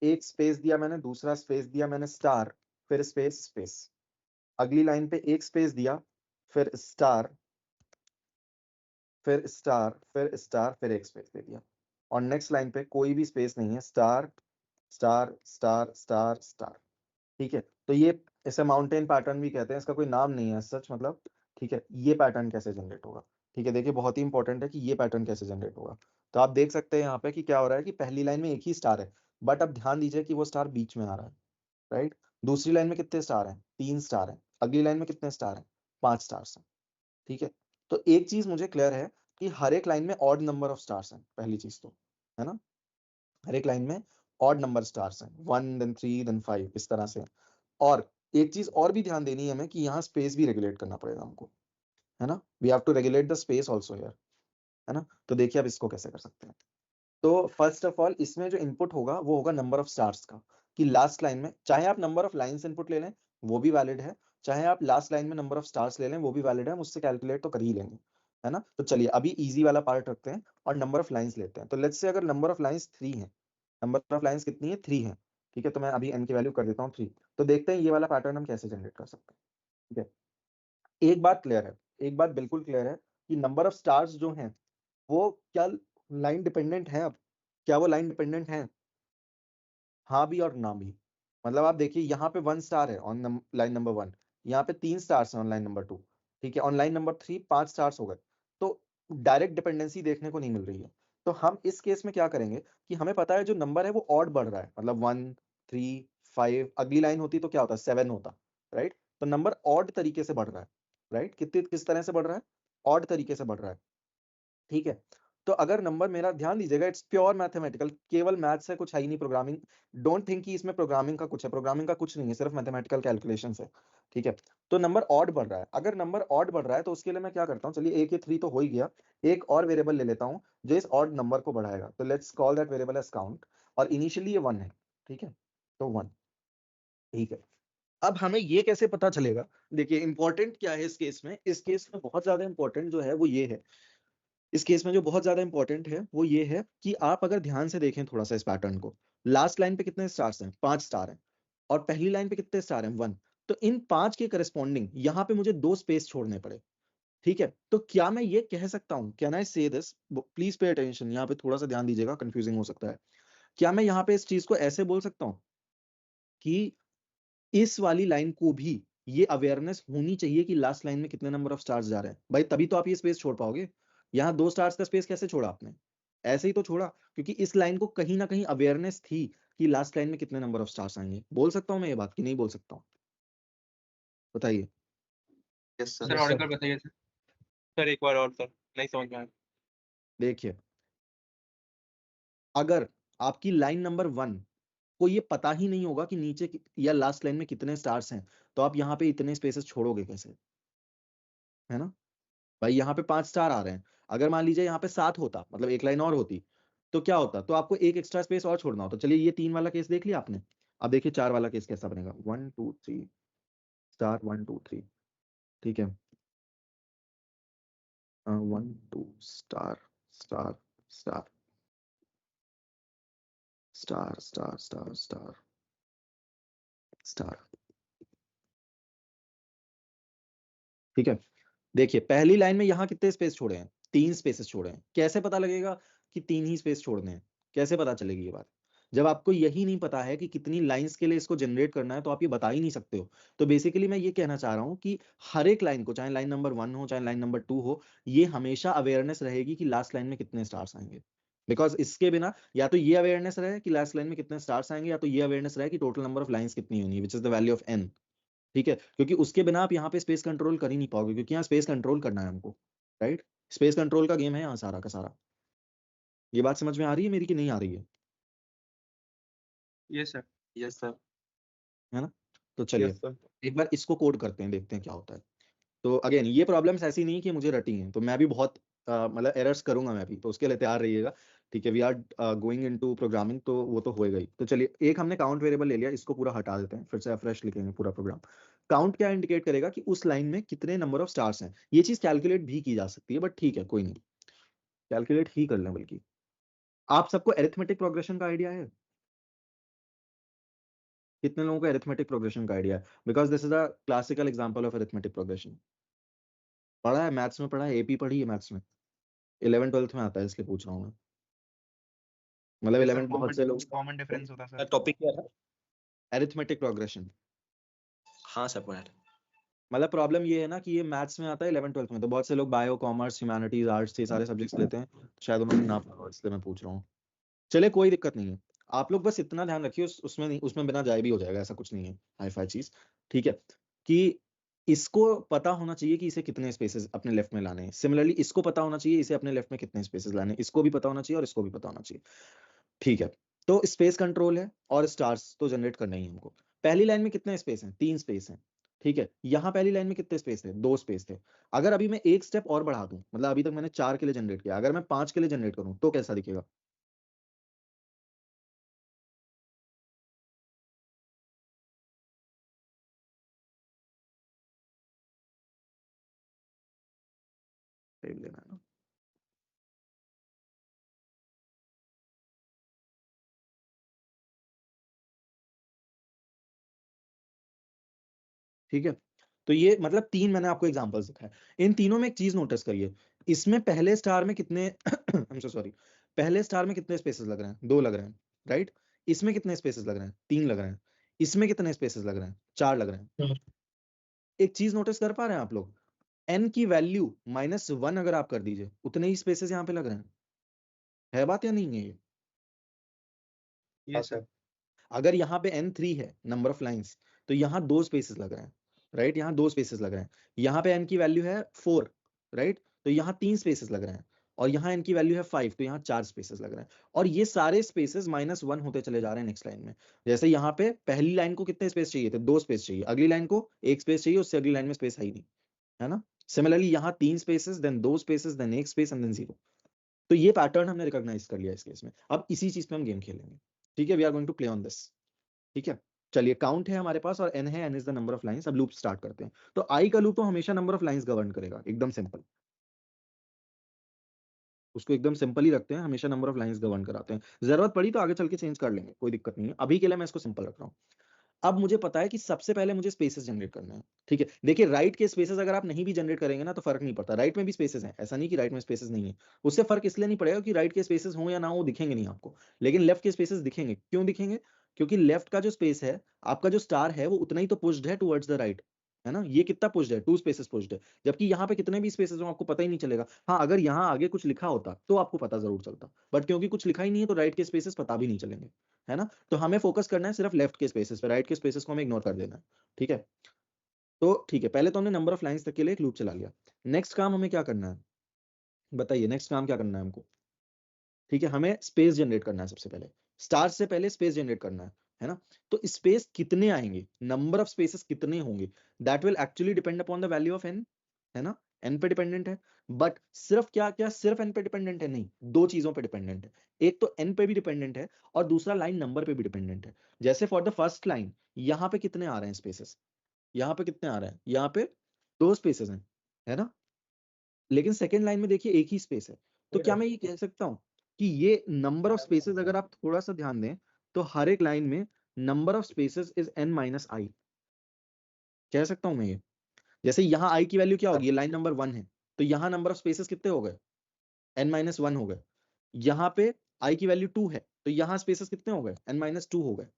एक स्पेस दिया मैंने, दूसरा स्पेस दिया मैंने स्टार, फिर स्पेस स्पेस, अगली लाइन पे एक स्पेस दिया, फिर स्टार, फिर स्टार, फिर स्टार, फिर एक स्पेस दे दिया, और नेक्स्ट लाइन पे कोई भी स्पेस नहीं है, star star star star star, ठीक है। तो ये, इसे माउंटेन पैटर्न भी कहते हैं, इसका कोई नाम नहीं है सच, मतलब, ठीक है। ये पैटर्न कैसे जनरेट होगा, ठीक है, देखिए बहुत ही इंपॉर्टेंट है कि ये पैटर्न कैसे जनरेट होगा। तो आप देख सकते हैं यहाँ पे कि क्या हो रहा है कि पहली लाइन में एक ही स्टार है, बट अब ध्यान दीजिए कि वो स्टार बीच में आ रहा है, राइट। दूसरी लाइन में कितने स्टार हैं, 3 स्टार हैं, अगली लाइन में कितने स्टार हैं, 5 स्टार्स हैं, ठीक है। तो एक चीज मुझे क्लियर है कि हर एक लाइन में ऑड नंबर ऑफ स्टार्स हैं, पहली चीज तो, है ना, हर एक लाइन में ऑड नंबर स्टार्स हैं, 1 देन 3 देन 5 इस तरह से। और एक चीज और भी ध्यान देनी है हमें कि यहाँ स्पेस भी रेगुलेट करना पड़ेगा हमको, है ना, we have to regulate the space also here, है ना। तो देखिए अब इसको कैसे कर सकते हैं। तो फर्स्ट ऑफ ऑल इसमें जो इनपुट होगा वो होगा नंबर ऑफ स्टार्स का, कि लास्ट लाइन में, चाहे आप नंबर ऑफ लाइंस इनपुट ले लें, वो भी वैलिड है, चाहे आप लास्ट लाइन में नंबर ऑफ स्टार्स ले लें वो भी वैलिड है, हम उससे कैलकुलेट तो कर ही लेंगे, है ना। तो चलिए अभी इजी वाला पार्ट रखते हैं और नंबर ऑफ लाइंस लेते हैं। तो लेट्स से अगर नंबर ऑफ लाइंस 3 है, नंबर ऑफ लाइंस कितनी है 3 है, ठीक है। तो मैं अभी n की वैल्यू कर देता हूँ 3। तो देखते हैं ये वाला पैटर्न हम कैसे जनरेट कर सकते हैं, ठीक है। एक बात क्लियर है, एक बात बिल्कुल क्लियर है कि नंबर ऑफ स्टार्स जो हैं वो क्या लाइन डिपेंडेंट है, अब क्या वो लाइन डिपेंडेंट है, हाँ भी और ना भी। मतलब आप देखिए यहाँ पे 1 स्टार है ऑन लाइन नंबर 1, यहाँ पे 3 स्टार्स है ऑन लाइन नंबर 2, ठीक है। ऑन लाइन नंबर 3 5 स्टार्स हो गए, तो डायरेक्ट डिपेंडेंसी देखने को नहीं मिल रही है। तो हम इस केस में क्या करेंगे कि हमें पता है जो नंबर है वो ऑड बढ़ रहा है, मतलब 1 3 5, अगली लाइन होती तो क्या होता 7 होता, राइट। तो नंबर ऑड तरीके से बढ़ रहा है, राइट। किस तरह से बढ़ रहा है, ऑड तरीके से बढ़ रहा है, ठीक है। तो अगर नंबर मेरा, ध्यान दीजिएगा इट्स प्योर मैथमेटिकल, केवल मैथ्स है, कुछ है ही नहीं प्रोग्रामिंग। डोंट थिंक कि इसमें प्रोग्रामिंग का कुछ है, प्रोग्रामिंग का कुछ नहीं है, सिर्फ मैथमेटिकल कैलकुलेशंस है, ठीक है। तो नंबर ऑड बढ़ रहा है, अगर नंबर ऑड बढ़ रहा है तो उसके लिए मैं क्या करता हूँ, चलिए एक ये 3 तो हो ही गया, एक और वेरिएबल ले लेता हूँ जो इस ऑड नंबर को बढ़ाएगा। तो let's call that variable as count, और इनिशियली ये 1 है, ठीक है। तो 1, ठीक है। अब हमें ये कैसे पता चलेगा, देखिए इंपॉर्टेंट क्या है इस केस में, इस केस में बहुत ज्यादा इंपॉर्टेंट जो है वो ये है, इस केस में जो बहुत ज्यादा इंपॉर्टेंट है वो ये है कि आप अगर ध्यान से देखें थोड़ा सा इस पैटर्न को, लास्ट लाइन पे कितने स्टार्स हैं, 5 स्टार हैं, और पहली लाइन पे कितने स्टार हैं, 1। तो इन 5 के करस्पॉन्डिंग यहाँ पे मुझे 2 स्पेस छोड़ने पड़े, ठीक है। तो क्या मैं ये कह सकता हूँ, कैन आई से दिस, प्लीज पे अटेंशन, यहाँ पे थोड़ा सा ध्यान दीजिएगा, कंफ्यूजिंग हो सकता है। क्या मैं यहाँ पे इस चीज को ऐसे बोल सकता हूँ कि इस वाली लाइन को भी ये अवेयरनेस होनी चाहिए कि लास्ट लाइन में कितने नंबर ऑफ स्टार्स जा रहे हैं, भाई तभी तो आप ये स्पेस छोड़ पाओगे। यहाँ 2 स्टार्स का स्पेस कैसे छोड़ा आपने, ऐसे ही तो छोड़ा, क्योंकि इस लाइन को कहीं ना कहीं अवेयरनेस थी कि लास्ट लाइन में कितने नंबर ऑफ स्टार्स आएंगे। बोल सकता हूँ मैं ये बात कि नहीं बोल सकता हूँ, बताइए। Yes sir sir. Yes, और एक sir. बार बताइए सर। सर एक बार और सर, नहीं समझ में आया। देखिए अगर आपकी लाइन नंबर 1 को ये पता ही नहीं होगा कि नीचे या लास्ट लाइन में कितने स्टार्स हैं, तो आप यहाँ पे इतने स्पेसेस छोड़ोगे कैसे, है ना। भाई यहाँ पे 5 स्टार आ रहे हैं, अगर मान लीजिए यहाँ पे 7 होता, मतलब एक लाइन और होती, तो क्या होता, तो आपको एक एक्स्ट्रा स्पेस और छोड़ना होता। चलिए ये 3 वाला केस देख लिया आपने, अब देखिए 4 वाला केस कैसा बनेगा, 1 2 3 स्टार 1 2 3, ठीक है। 1 2 star star star star star star star star, ठीक है। देखिए पहली लाइन में यहाँ कितने स्पेस छोड़े हैं, 3 स्पेसेस छोड़े हैं। कैसे पता लगेगा कि 3 ही स्पेस छोड़ने हैं, कैसे पता चलेगी ये बात, जब आपको यही नहीं पता है कि कितनी लाइंस के लिए इसको जनरेट करना है, तो आप ये बता ही नहीं सकते हो। तो बेसिकली मैं ये कहना चाह रहा हूँ कि हर एक लाइन को, चाहे लाइन नंबर 1 हो चाहे लाइन नंबर 2 हो, ये हमेशा अवेयरनेस रहेगी कि लास्ट लाइन में कितने स्टार्स आएंगे। बिकॉज इसके बिना या तो ये अवेयरनेस रहे कि लास्ट लाइन में कितने स्टार्स आएंगे, या तो ये अवेयरनेस रहे कि टोटल नंबर ऑफ लाइंस कितनी होनी है, which is the value of n, ठीक है। क्योंकि उसके बिना आप यहाँ पे स्पेस कंट्रोल कर ही नहीं पाओगे, क्योंकि यहाँ स्पेस कंट्रोल करना है हमको, राइट। स्पेस कंट्रोल का गेम है यहाँ सारा का सारा। ये बात समझ में आ रही है मेरी कि नहीं आ रही है, यस सर। Yes sir. है ना। तो चलिए यस सर। एक बार इसको कोड करते हैं, देखते हैं क्या होता है। तो अगेन ये प्रॉब्लम्स ऐसी नहीं कि मुझे रटी हैं, तो मैं भी बहुत मतलब एरर्स करूंगा मैं भी, तो उसके लिए तैयार रहिएगा, ठीक है। We are going into programming, तो वो तो होएगा ही। तो चलिए एक हमने काउंट वेरिएबल ले लिया, इसको पूरा हटा देते हैं, फिर से फ्रेश लिखेंगे पूरा प्रोग्राम। काउंट क्या इंडिकेट करेगा कि उस लाइन में कितने नंबर ऑफ स्टार्स हैं। ये चीज कैलकुलेट भी की जा सकती है, बट ठीक है कोई नहीं, कैलकुलेट ही कर लें। बल्कि आप सबको अरिथमेटिक प्रोग्रेशन का आइडिया है, कितने लोगों को अरिथमेटिक प्रोग्रेशन का आइडिया है, because this is a classical example of arithmetic progression. पढ़ा है मैथ्स में, पढ़ा है, एपी पढ़ी है मैथ्स में, 11 12th में आता है, इसलिए पूछ रहा हूँ मैं। मतलब 11 बहुत से लोग, कॉमन डिफरेंस होता है सर। टॉपिक क्या था? Arithmetic progression. हाँ सर पढ़ा था। मतलब प्रॉब्लम ये है ना कि ये मैथ्स में आता है 11 12th में, तो बहुत से लोग बायो कॉमर्स ह्यूमैनिटीज आर्ट्स ये सारे सब्जेक्ट्स लेते हैं, शायद उन्होंने ना पढ़ा हो, इसलिए मैं पूछ रहा हूँ। चलिए कोई दिक्कत नहीं है, आप लोग बस इतना ध्यान रखिए, उसमें नहीं, उसमें बिना जाए भी हो जाएगा, ऐसा कुछ नहीं है हाई फाई चीज, ठीक है। कि इसको पता होना चाहिए कि इसे कितने स्पेसेस अपने लेफ्ट में लाने हैं, सिमिलरली इसको पता होना चाहिए इसे अपने लेफ्ट में कितने स्पेसेस लाने हैं, इसको भी पता होना चाहिए और इसको भी पता होना चाहिए, ठीक है। तो स्पेस कंट्रोल है और स्टार्स तो जनरेट करना ही है हमको। पहली लाइन में कितने स्पेस हैं, 3 स्पेस हैं, ठीक है। यहाँ पहली लाइन में कितने स्पेस थे, 2 स्पेस थे। अगर अभी मैं एक स्टेप और बढ़ा दूं, मतलब अभी तक मैंने 4 के लिए जनरेट किया, अगर मैं 5 के लिए जनरेट करूं तो कैसा दिखेगा, 5 लेना है ना। ठीक है, तो ये मतलब 3 मैंने आपको एग्जांपल्स दिखाए। इन तीनों में एक चीज नोटिस करिए, इसमें पहले स्टार में कितने I'm so sorry, पहले स्टार में कितने स्पेसेस लग रहे हैं? 2 लग रहे हैं, राइट? इसमें कितने स्पेसेस लग रहे हैं? 3 लग रहे हैं। इसमें कितने स्पेसेस लग रहे हैं? 4 लग रहे हैं। एक चीज नोटिस कर पा रहे हैं आप लोग, n की वैल्यू -1 अगर आप कर दीजिए, उतने ही स्पेसेस यहाँ पे लग रहे हैं। है बात या नहीं है ये? Yes sir. अगर यहाँ पे n3 है नंबर ऑफ लाइंस, तो यहाँ 2 स्पेसेस लग रहे हैं, राइट? यहाँ 2 स्पेसेस लग रहे हैं। यहाँ पे n की वैल्यू है 4, राइट? तो यहाँ 3 स्पेसेस लग रहे हैं। और यहाँ n की वैल्यू है 5, तो यहाँ 4 स्पेसेस लग रहे हैं। और ये सारे स्पेसेस -1 होते चले जा रहे हैं नेक्स्ट लाइन में। जैसे यहाँ पे पहली लाइन को कितने स्पेस चाहिए थे? 2 स्पेस चाहिए। अगली लाइन को 1 स्पेस चाहिए, उससे अगली लाइन में स्पेस है ही नहीं, है ना? सिमिलरली यहाँ 3 spaces, then 2 spaces, then 1 space and then 0। तो ये पैटर्न हमने रिकॉग्नाइज कर लिया इस केस में। अब इसी चीज पे हम गेम खेलेंगे, ठीक है? We are going to play on this, ठीक है? चलिए, काउंट है हमारे पास और n है, n is the number of lines. अब लूप स्टार्ट करते हैं। तो i का लूप तो हमेशा नंबर ऑफ लाइंस गवर्न करेगा, एकदम सिंपल। उसको एकदम सिंपल ही रखते हैं, हमेशा नंबर ऑफ लाइंस गवर्न कराते हैं। जरूरत पड़ी तो आगे चल के चेंज कर लेंगे, कोई दिक्कत नहीं है। अभी के लिए मैं इसको सिंपल रख रहा हूँ। अब मुझे पता है कि सबसे पहले मुझे स्पेसेस जनरेट करना है, ठीक है? देखिए, राइट के स्पेसेस अगर आप नहीं भी जनरेट करेंगे ना तो फर्क नहीं पड़ता। राइट में भी स्पेसेस हैं, ऐसा नहीं कि राइट में स्पेसेस नहीं है। उससे फर्क इसलिए नहीं पड़ेगा कि राइट के स्पेसेस हो या ना हो, दिखेंगे नहीं आपको। लेकिन लेफ्ट के स्पेसेस दिखेंगे। क्यों दिखेंगे? क्योंकि लेफ्ट का जो स्पेस है, आपका जो स्टार है, वो उतना ही तो पुश्ड है टुवर्ड्स द राइट, है ना? ये कितना पुश्ड है? 2 स्पेसेस पुश्ड है। जबकि यहाँ पे कितने भी स्पेसेस हो आपको पता ही नहीं चलेगा। हाँ, अगर यहाँ आगे कुछ लिखा होता तो आपको पता जरूर चलता, बट क्योंकि कुछ लिखा ही नहीं है तो राइट के स्पेसेस पता भी नहीं चलेंगे, है ना? तो हमें फोकस करना है सिर्फ लेफ्ट के स्पेसेस पे, राइट के स्पेसेस को हमें इग्नोर कर देना है, ठीक है? तो ठीक है, पहले तो हमने नंबर ऑफ लाइंस तक के लिए एक लूप चला लिया। नेक्स्ट काम हमें क्या करना है? बताइए, नेक्स्ट काम क्या करना है हमको? ठीक है, हमें स्पेस जनरेट करना है सबसे पहले। स्टार से पहले स्पेस जनरेट करना है ना? तो स्पेस कितने आएंगे, नंबर ऑफ स्पेसेस कितने होंगे, that will actually depend upon the value of n, है ना? n पे डिपेंडेंट है। बट सिर्फ क्या सिर्फ n पे डिपेंडेंट है? नहीं, 2 चीजों पे डिपेंडेंट है। एक तो n पे भी डिपेंडेंट है और दूसरा लाइन नंबर पे भी डिपेंडेंट है। जैसे फॉर द फर्स्ट लाइन, यहाँ पे कितने आ रहे हैं स्पेसेस? यहाँ पे कितने आ रहे हैं? यहाँ पे 2 स्पेसेस हैं, है ना? लेकिन सेकेंड लाइन में देखिए एक ही स्पेस है। तो क्या मैं ये कह सकता हूँ कि ये नंबर ऑफ स्पेसेस, अगर आप थोड़ा सा ध्यान दें तो हर एक लाइन में number of spaces is n minus i, कह सकता हूं मैं ये? जैसे यहाँ i की वैल्यू क्या होगी? लाइन नंबर 1 है, तो यहाँ नंबर ऑफ स्पेसेस कितने हो गए? n माइनस 1 हो गए। यहाँ पे i की वैल्यू 2 है, तो यहाँ स्पेसेस कितने हो गए? n माइनस 2 हो गए,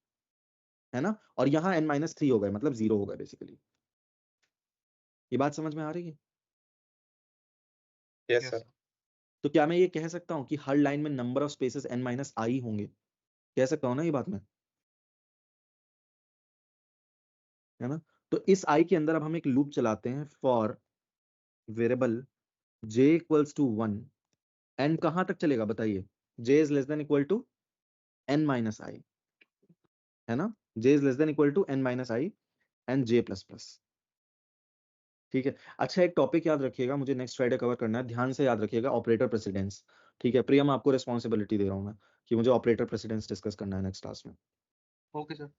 है ना? और यहाँ n माइनस 3 हो गए, मतलब 0 हो गए बेसिकली। ये बात समझ में आ रही है? Yes sir. तो क्या मैं ये कह सकता हूँ कि हर लाइन में number of spaces n minus i होंगे? कह सकता हूँ ना ये बात मैं, है ना? तो इस i के अंदर अब हम एक लूप चलाते हैं for variable j equals to 1, and कहां तक चलेगा बताइए? j is less than equal to n minus i, है ना? j is less than equal to n minus i and j plus plus, ठीक है? अच्छा, एक टॉपिक याद रखिएगा, मुझे नेक्स्ट फ्राइडे कवर करना है, ध्यान से याद रखिएगा, ऑपरेटर प्रेसिडेंस, ठीक है? प्रियम, आपको रिस्पॉन्सिबिलिटी दे रहा हूं मैं कि मुझे ऑपरेटर प्रेसिडेंस डिस्कस करना है नेक्स्ट क्लास में, ओके सर।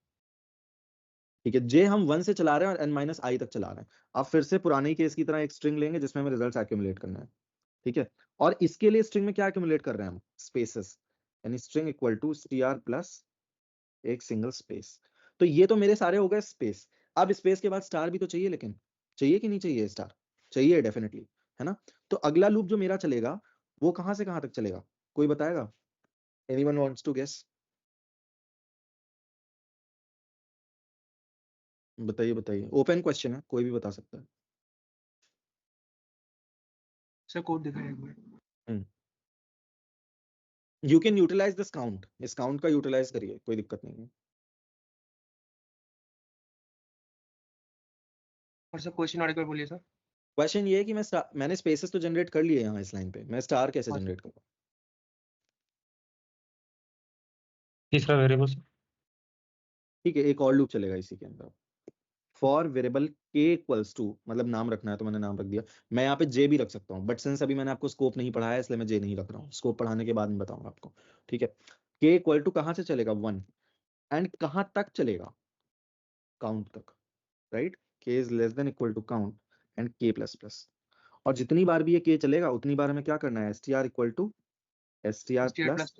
ठीक है? j हम 1 से चला रहे हैं और n माइनस आई तक चला रहे हैं। अब फिर से पुराने केस की तरह एक स्ट्रिंग लेंगे जिसमें हमें रिजल्ट्स एक्यूमुलेट करना है, ठीक है? और इसके लिए स्ट्रिंग में क्या एक्यूमुलेट कर रहे हैं हम? स्पेसेस, यानी string equal to str plus एक सिंगल स्पेस। तो ये तो मेरे सारे हो गए स्पेस। अब स्पेस के बाद स्टार भी तो चाहिए, लेकिन चाहिए कि नहीं चाहिए? स्टार चाहिए डेफिनेटली, है ना? तो अगला लूप जो मेरा चलेगा वो कहां से कहां तक चलेगा? कोई बताएगा? Anyone wants to guess? बताइए बताइए, ओपन क्वेश्चन है, कोई भी बता सकता है। सर कोड दिखाइए एक बार। You can utilize this count, इस काउंट का यूटिलाइज करिए, कोई दिक्कत नहीं है। और सर क्वेश्चन और एक बार बोलिए सर। क्वेश्चन ये है कि मैंने स्पेसेस तो जनरेट कर लिए यहाँ इस लाइन पे, मैं स्टार कैसे हाँ। जनरेट करूँ? तीसरा वेरिएबल सर। ठीक है, एक और लूप चलेगा इसी के अंदर for variable k equals to, मतलब नाम रखना है तो मैंने नाम रख दिया। मैं यहाँ पे j भी रख सकता हूँ, बट सिंस अभी मैंने आपको स्कोप नहीं पढ़ाया इसलिए मैं j नहीं रख रहा हूँ, स्कोप पढ़ाने के बाद में बताऊंगा आपको, ठीक है? k इक्वल टू कहाँ से चलेगा? 1, एंड कहाँ तक चलेगा? काउंट तक, right? k is less than equal to count and k plus plus. और जितनी बार भी ये k चलेगा उतनी बार हमें क्या करना है, str equal to str plus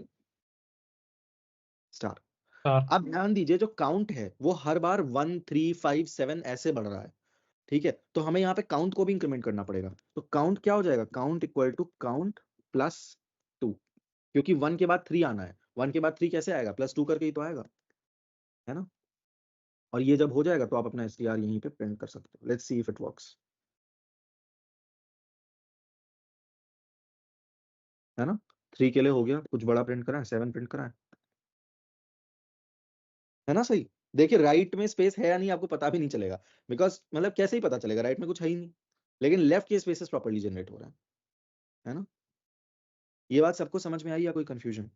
star. अब ध्यान दीजिए जो काउंट है वो हर बार 1 3 5 7 ऐसे बढ़ रहा है, ठीक है, तो हमें यहाँ पे काउंट को भी इंक्रीमेंट करना पड़ेगा। तो काउंट क्या हो जाएगा, count equal to count plus 2, क्योंकि 1 के बाद 3 आना है, 1 के बाद 3 कैसे आएगा, +2 करके ही तो आएगा, है ना। और ये जब हो जाएगा तो आप अपना str यहीं पे प्रिंट कर सकते हो। Let's see if it works, है ना। 3 के लिए हो गया, कुछ बड़ा प्रिंट करा है, 7 प्रिंट करा है ना, सही। देखिए राइट में स्पेस है या नहीं आपको पता भी नहीं चलेगा, बिकॉज मतलब कैसे ही पता चलेगा, राइट में कुछ है ही नहीं, लेकिन लेफ्ट के स्पेसेस प्रॉपर्ली जनरेट हो रहा है ना। ये बात सबको समझ में आई या कोई कंफ्यूजन?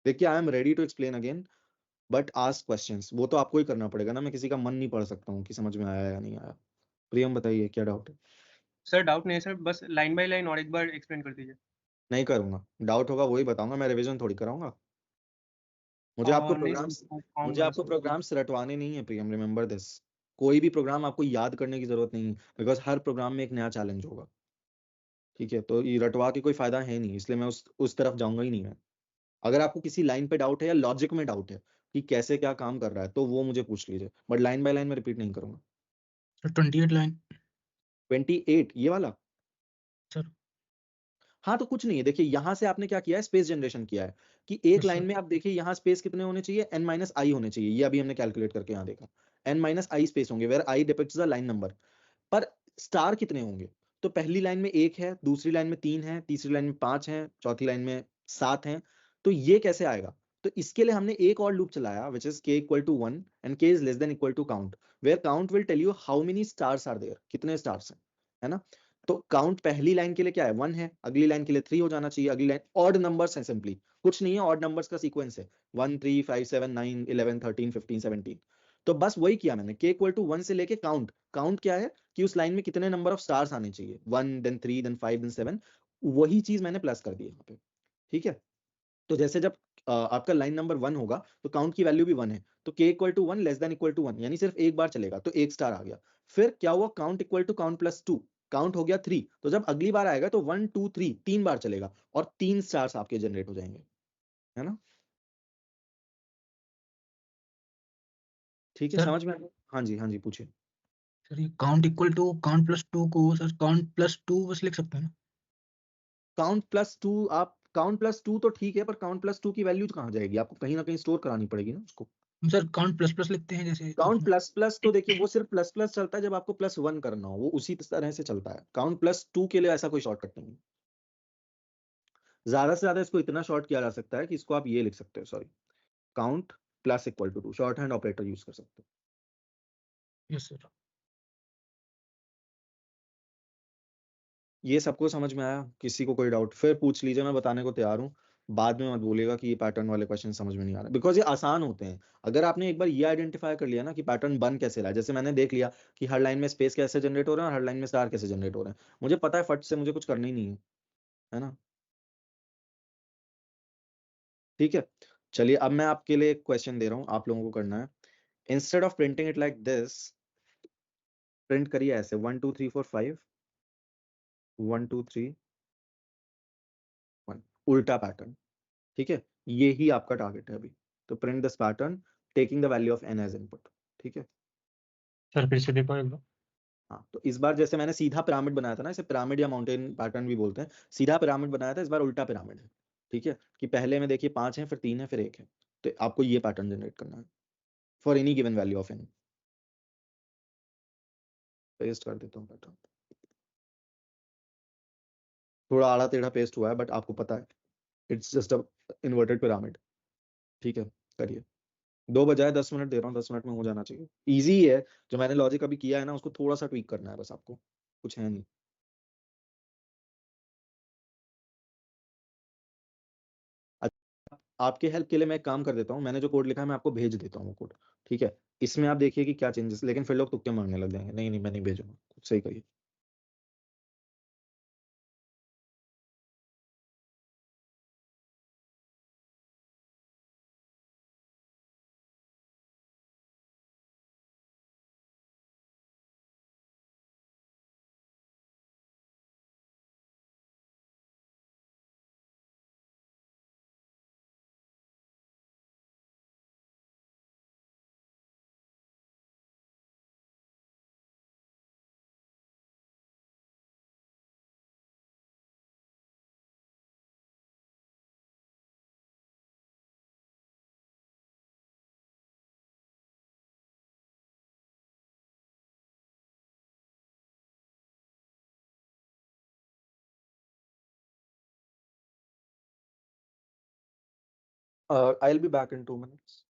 देखिए I am ready to explain again, but ask questions, वो तो आपको ही करना पड़ेगा ना, मैं किसी का मन नहीं पढ़ सकता हूँ कि समझ में आया या नहीं आया। प्रियम बताइए क्या डाउट है? सर डाउट नहीं है सर, बस लाइन बाय लाइन और एक बार एक्सप्लेन कर दीजिए। नहीं करूंगा, डाउट होगा वही बताऊंगा, मैं रिवीजन थोड़ी कराऊंगा। मुझे आपको नहीं प्रोग्राम्स आऊंगा सर। प्रोग्राम्स रटवाने नहीं है प्रियम, रिमेंबर दिस। कोई भी प्रोग्राम आपको याद करने की जरूरत नहीं है, बिकॉज हर प्रोग्राम में एक नया चैलेंज होगा, ठीक है, तो ये रटवा के कोई फायदा है नहीं, इसलिए मैं उस तरफ जाऊंगा ही नहीं मैं। अगर आपको किसी लाइन पे डाउट है या लॉजिक में डाउट है कि कैसे क्या काम कर रहा है, तो वो मुझे पूछ लीजिए, बट लाइन बाय लाइन में रिपीट नहीं करूंगा। सर 28 लाइन 28 ये वाला? सर। हाँ तो कुछ नहीं है, देखिए यहाँ से आपने क्या किया है, स्पेस जनरेशन किया है कि एक यस लाइन सर। में आप देखिए यहाँ स्पेस कितने होने चाहिए, n-i होने चाहिए, ये अभी हमने कैलकुलेट करके यहाँ देखा, n-i स्पेस होंगे, where i depicts the line number. पर स्टार कितने होंगे, तो पहली लाइन में 1 है, दूसरी लाइन में 3 है, तीसरी लाइन में 5 है, चौथी लाइन में 7 है, तो ये कैसे आएगा? तो इसके लिए हमने एक और लूप चलाया which is k equal to 1 and k is less than equal to count, where count will tell you how many stars are there, कितने स्टार्स हैं, है ना। तो काउंट पहली लाइन के लिए क्या है, 1 है, अगली लाइन के लिए 3 हो जाना चाहिए, अगली लाइन ऑड नंबर्स है, सिंपली कुछ नहीं है, ऑड नंबर्स का सीक्वेंस है, 1 3 5 7 9 11 13 15 17। तो बस वही किया मैंने, k इक्वल टू 1 से लेके काउंट, काउंट क्या है कि उस लाइन में कितने नंबर ऑफ स्टार्स आने चाहिए, 1 देन 3 देन 5 देन 7, वही चीज मैंने प्लस कर दी यहाँ पे, ठीक है। तो जैसे जब आपका लाइन नंबर 1 होगा तो काउंट की वैल्यू भी 1 है, तो k equal to 1 less than equal to 1, यानी सिर्फ एक बार चलेगा तो 1 स्टार आ गया। फिर क्या हुआ, count equal to count plus 2, count हो गया 3, तो जब अगली बार आएगा तो 1 2 3 3 बार चलेगा और 3 स्टार्स आपके जनरेट हो जाएंगे, है ना। ठीक है, सर समझ में आया? हाँ जी पूछिए। सर ये count equal to count plus 2 को सर काउंट प्लस 2 बस लिख सकते हैं ना? काउंट प्लस 2, आप काउंट प्लस 2 तो ठीक है, पर काउंट प्लस 2 की वैल्यू कहाँ जाएगी, आपको कहीं ना कहीं स्टोर करानी पड़ेगी ना उसको। हम सर काउंट प्लस प्लस लिखते हैं जैसे काउंट उसमें। प्लस प्लस तो देखिए वो सिर्फ प्लस प्लस चलता है जब आपको +1 करना हो, वो उसी तरह से चलता है, काउंट प्लस 2 के लिए ऐसा कोई शॉर्टकट नहीं है। ज्यादा से ज्यादा इसको इतना शॉर्ट किया जा सकता है कि इसको आप ये लिख सकते हो, sorry, count plus equal to 2, shorthand operator use कर सकते हो। Yes sir. ये सबको समझ में आया? किसी को कोई डाउट फिर पूछ लीजिए, मैं बताने को तैयार हूँ। बाद में मत बोलिएगा कि ये पैटर्न वाले क्वेश्चन समझ में नहीं आ रहे, बिकॉज ये आसान होते हैं। अगर आपने एक बार ये आइडेंटिफाई कर लिया ना कि पैटर्न बन कैसे रहा है, जैसे मैंने देख लिया कि हर लाइन में स्पेस कैसे जनरेट हो रहे हैं और हर लाइन में स्टार कैसे जनरेट हो रहे हैं, मुझे पता है फट से मुझे कुछ करना ही नहीं है ना। ठीक है, चलिए अब मैं आपके लिए एक क्वेश्चन दे रहा हूँ, आप लोगों को करना है, instead of printing it like this, print करिए ऐसे 1 2 3 4 5 1 2 3 1, उल्टा पैटर्न, ठीक है, ये ही आपका टारगेट है अभी। तो print this pattern taking the value of n as input, ठीक है। सर फिर से देखो एक बार। हाँ तो इस बार जैसे मैंने सीधा पिरामिड बनाया था ना, इसे पिरामिड या माउंटेन पैटर्न भी बोलते हैं, सीधा पिरामिड बनाया था, इस बार उल्टा पिरामिड है, ठीक है, कि पहले में देखिए 5 है, फिर 3 है, फिर 1 है, तो आपको ये पैटर्न जनरेट करना है for any given value of n। Paste कर देता हूँ पैटर्न, थोड़ा आड़ा टेढ़ा पेस्ट हुआ है, बट आपको पता है it's just a inverted pyramid, ठीक है। करिए, 2 बजाय 10 मिनट दे रहा हूँ, 10 मिनट में हो जाना चाहिए, इजी है। जो मैंने लॉजिक अभी किया है ना, उसको थोड़ा सा ट्वीक करना है बस आपको, कुछ है नहीं। आपके हेल्प के लिए मैं एक काम कर देता हूँ, मैंने जो कोड लिखा है मैं आपको भेज देता हूँ वो कोड, ठीक है। इसमें आप देखिए कि क्या चेंजेस, लेकिन फिर लोग तुक्के मारने लग जाएंगे, नहीं नहीं मैं नहीं भेजूंगा, खुद से ही करिए। I'll be back in 2 minutes.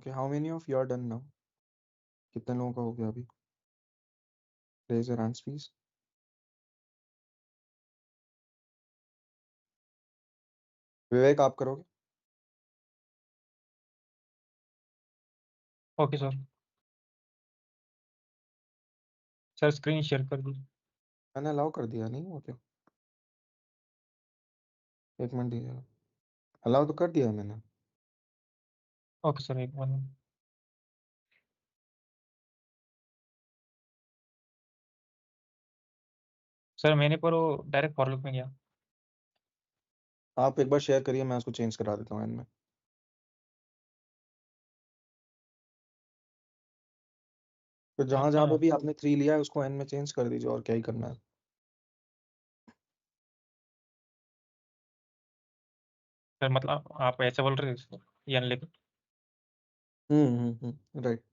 Okay, how many of you are done now? कितने लोगों का हो गया अभी? Raise your hands, please. विवेक आप करोगे? Okay sir. Sir screen share कर दीजिए। मैंने अलाउ कर दिया नहीं हुआ क्या? एक मिनट दीजिएगा। अलाउ तो कर दिया है मैंने। ओके सर, एक मिनट। सर मैंने पर वो डायरेक्ट फॉर लूप में गया। आप एक बार शेयर करिए, मैं उसको चेंज करा देता हूँ एंड में। तो जहां जहां पे भी आपने 3 लिया है उसको एन में चेंज कर दीजिए, और क्या ही करना है। सर मतलब आप ऐसे बोल रहे हो यानी लेकिन राइट।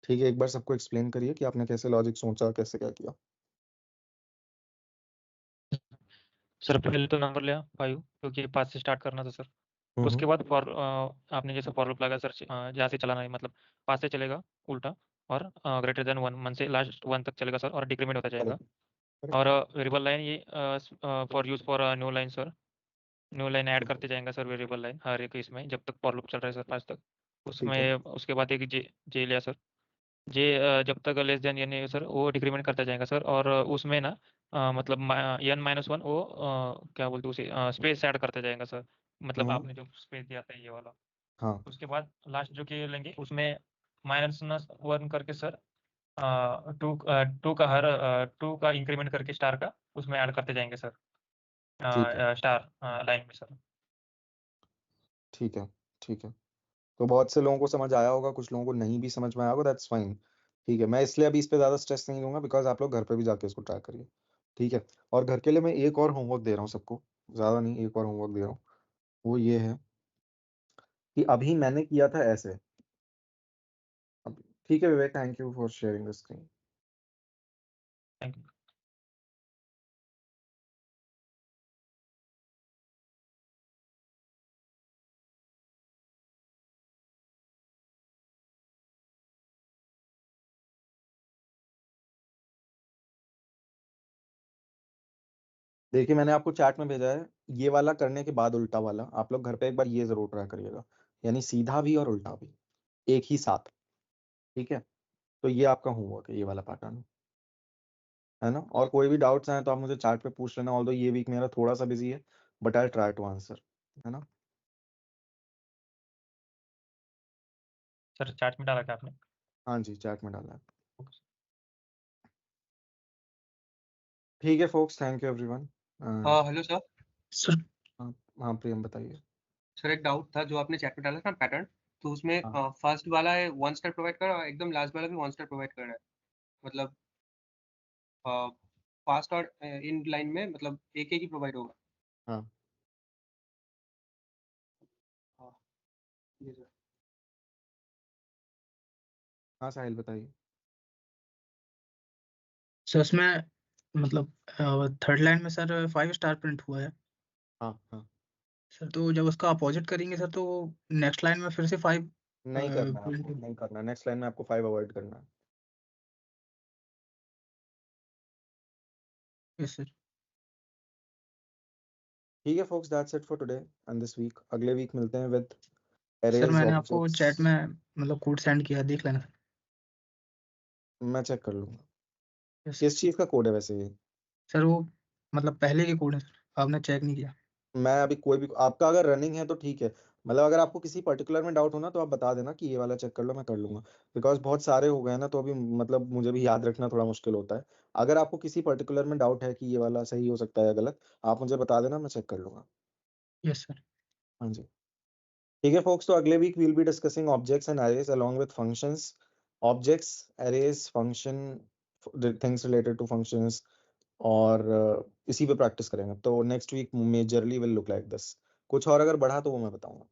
ठीक है, एक बार सबको एक्सप्लेन करिए कि आपने कैसे लॉजिक सोचा, कैसे क्या किया। सर पहले तो नंबर लिया 5 क्योंकि 5 से स्टार्ट करना था सर। उसके बाद फॉर आपने जैसे फॉर लूप लगा सर, जहाँ से चलाना है मतलब 5 से चलेगा उल्टा, और ग्रेटर देन 1 से लास्ट 1 तक चलेगा सर, और डिक्रीमेंट होता जाएगा। और वेरिएबल लाइन ये for use for new line sir, new line add करते जाएंगे सर वेरिएबल लाइन हर एक इसमें जब तक फॉर लूप चल रहा है सर 5 तक। उसमें उसके बाद एक जे लिया सर, जे जब तक लेस देन यानी सर वो डिक्रीमेंट करता जाएगा सर। और उसमें ना मतलब n-1 वो क्या बोलते हैं उसे स्पेस ऐड करते जाएगा सर, मतलब आपने जो स्पेस दिया था ये वाला। हाँ। उसके बाद लास्ट जो कि लेंगे उसमें -1 करके सर टू का हर 2 का इंक्रीमेंट करके स्टार का उसमें ऐड करते जाएंगे सर स्टार लाइन में सर। ठीक है, ठीक है। तो बहुत से लोगों को समझ आया होगा, कुछ लोगों को नहीं भी समझ में आया होगा, दैट्स फाइन। ठीक है, मैं इसलिए अभी इस पे ज़्यादा स्ट्रेस नहीं दूंगा, बिकॉज आप लोग घर पे भी जाके इसको ट्राई करिए। ठीक है, और घर के लिए मैं एक और होमवर्क दे रहा हूँ सबको, ज़्यादा नहीं, एक और होमवर्क दे रहा हूँ। वो ये है कि अभी मैंने किया था ऐसे। ठीक है Vivek, thank you for sharing the screen. Thank you. देखिए मैंने आपको चैट में भेजा है, ये वाला करने के बाद उल्टा वाला आप लोग घर पे एक बार ये जरूर ट्राई करिएगा, यानी सीधा भी और उल्टा भी एक ही साथ। ठीक है, तो ये आपका होमवर्क है, ये वाला पैटर्न है ना। और कोई भी डाउट्स आए तो आप मुझे चैट पे पूछ लेना, ऑल्दो ये वीक मेरा थोड़ा सा बिजी है, but I try to answer, है ना। सर चैट में डाला क्या आपने? हाँ जी, चैट में डाला है। ठीक है folks, thank you everyone. Hello sir. Sir हाँ प्रियम बताइए। सर एक डाउट था, जो आपने चैट में डाला था पैटर्न, तो उसमें फर्स्ट वाला है 1 स्टार प्रोवाइड कर रहा है और एकदम लास्ट वाला भी 1 स्टार प्रोवाइड कर रहा है, मतलब फास्ट और इन लाइन में मतलब एक ही प्रोवाइड होगा। हाँ जी सर। हाँ साहिल बताइए। सर इसमें मतलब थर्ड लाइन में सर 5 स्टार प्रिंट हुआ है हाँ हाँ, सर, तो जब उसका अपोजिट करेंगे सर तो नेक्स्ट लाइन में फिर से 5 नहीं करना है आपको, नहीं करना, नेक्स्ट लाइन में आपको 5 अवॉइड करना है। Yes sir. ठीक है folks, that's it for today and this week. अगले वीक मिलते हैं विद सर एरेज मैंने आपको ऑब्जेक्ट्स। चैट में मतलब कोड सेंड किया, देख लेना। मैं चेक कर लूंगा यस किस चीज का कोड है वैसे ये। सर, वो मतलब पहले के कोड है सर, आपने चेक नहीं किया। मैं अभी कोई भी आपका अगर रनिंग है तो ठीक है, मतलब अगर आपको किसी पर्टिकुलर में डाउट हो ना तो आप बता देना कि ये वाला चेक कर लो, मैं कर लूंगा, बिकॉज बहुत सारे हो गए ना तो अभी मतलब मुझे भी याद रखना थोड़ा मुश्किल होता है। अगर आपको किसी पर्टिकुलर में डाउट है कि ये वाला सही हो सकता है या गलत, आप मुझे बता देना, मैं चेक कर लूंगा। Yes sir. हाँ जी ठीक है फोक्स, तो अगले week will be discussing objects and arrays along with functions, objects, arrays, function, things related to functions, और इसी पे प्रैक्टिस करेंगे। तो next week majorly will look like this. कुछ और अगर बढ़ा तो वो मैं बताऊंगा।